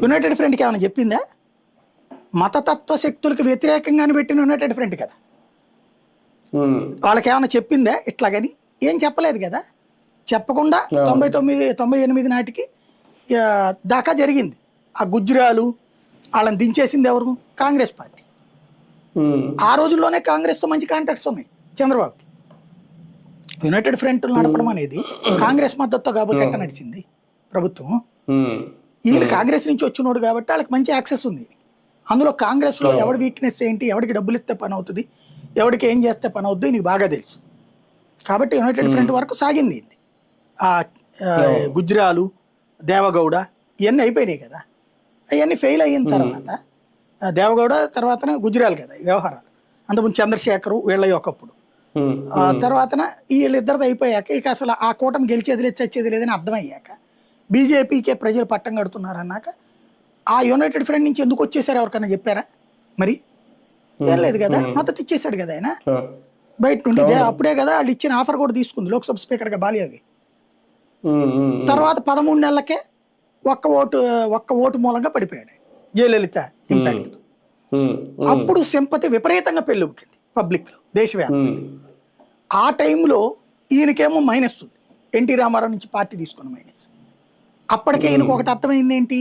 United ఫ్రంట్కి ఏమైనా చెప్పిందా? మతతత్వ శక్తులకు వ్యతిరేకంగానే పెట్టిన యునైటెడ్ ఫ్రంట్ కదా. వాళ్ళకి ఏమైనా చెప్పిందా ఇట్లాగని? ఏం చెప్పలేదు కదా. చెప్పకుండా 99 నాటికి దాకా జరిగింది. ఆ గుజ్రాలు వాళ్ళని దించేసింది ఎవరు? కాంగ్రెస్ పార్టీ. ఆ రోజుల్లోనే కాంగ్రెస్తో మంచి కాంటాక్ట్స్ ఉన్నాయి చంద్రబాబుకి. యునైటెడ్ ఫ్రంట్ నడపడం అనేది కాంగ్రెస్ మద్దతుతో కాబట్టి ఎట్ట నడిచింది ప్రభుత్వం? ఈయన కాంగ్రెస్ నుంచి వచ్చినోడు కాబట్టి వాళ్ళకి మంచి యాక్సెస్ ఉంది. అందులో కాంగ్రెస్లో ఎవడి వీక్నెస్ ఏంటి, ఎవరికి డబ్బులు ఇస్తే పని అవుతుంది, ఎవరికి ఏం చేస్తే పని అవుద్ది నీకు బాగా తెలుసు. కాబట్టి యునైటెడ్ ఫ్రంట్ వరకు సాగింది. గుజ్రాలు, దేవగౌడ ఇవన్నీ అయిపోయినాయి కదా. అవన్నీ ఫెయిల్ అయిన తర్వాత దేవగౌడ తర్వాతన గుజ్రాలు కదా ఈ వ్యవహారాలు. అంతకుముందు చంద్రశేఖరు వీళ్ళ ఒకప్పుడు తర్వాతన వీళ్ళిద్దరిది అయిపోయాక ఇక అసలు ఆ కూటమి గెలిచేది లేదు చచ్చేది లేదని అర్థమయ్యాక బీజేపీకే ప్రజలు పట్టం కడుతున్నారు అన్నాక ఆ యునైటెడ్ ఫ్రంట్ నుంచి ఎందుకు వచ్చేసారు ఎవరికన్నా చెప్పారా? మరి ఏం లేదు కదా. మద్దతు ఇచ్చేసాడు కదా ఆయన బయట నుండి. అప్పుడే కదా వాళ్ళు ఇచ్చిన ఆఫర్ కూడా తీసుకుంది లోక్సభ స్పీకర్గా బాలియాగి. తర్వాత 13 నెలలకే ఒక్క ఓటు మూలంగా పడిపోయాడు జయలలిత ఇంపాక్ట్. అప్పుడు సింపతి విపరీతంగా పెళ్ళుకింది పబ్లిక్లో దేశవ్యాప్తంగా. ఆ టైంలో ఈయనకేమో మైనస్ ఉంది, ఎన్టీ రామారావు నుంచి పార్టీ తీసుకున్న మైనస్. అప్పటికే ఈయనకు ఒకటి అర్థమైంది ఏంటి,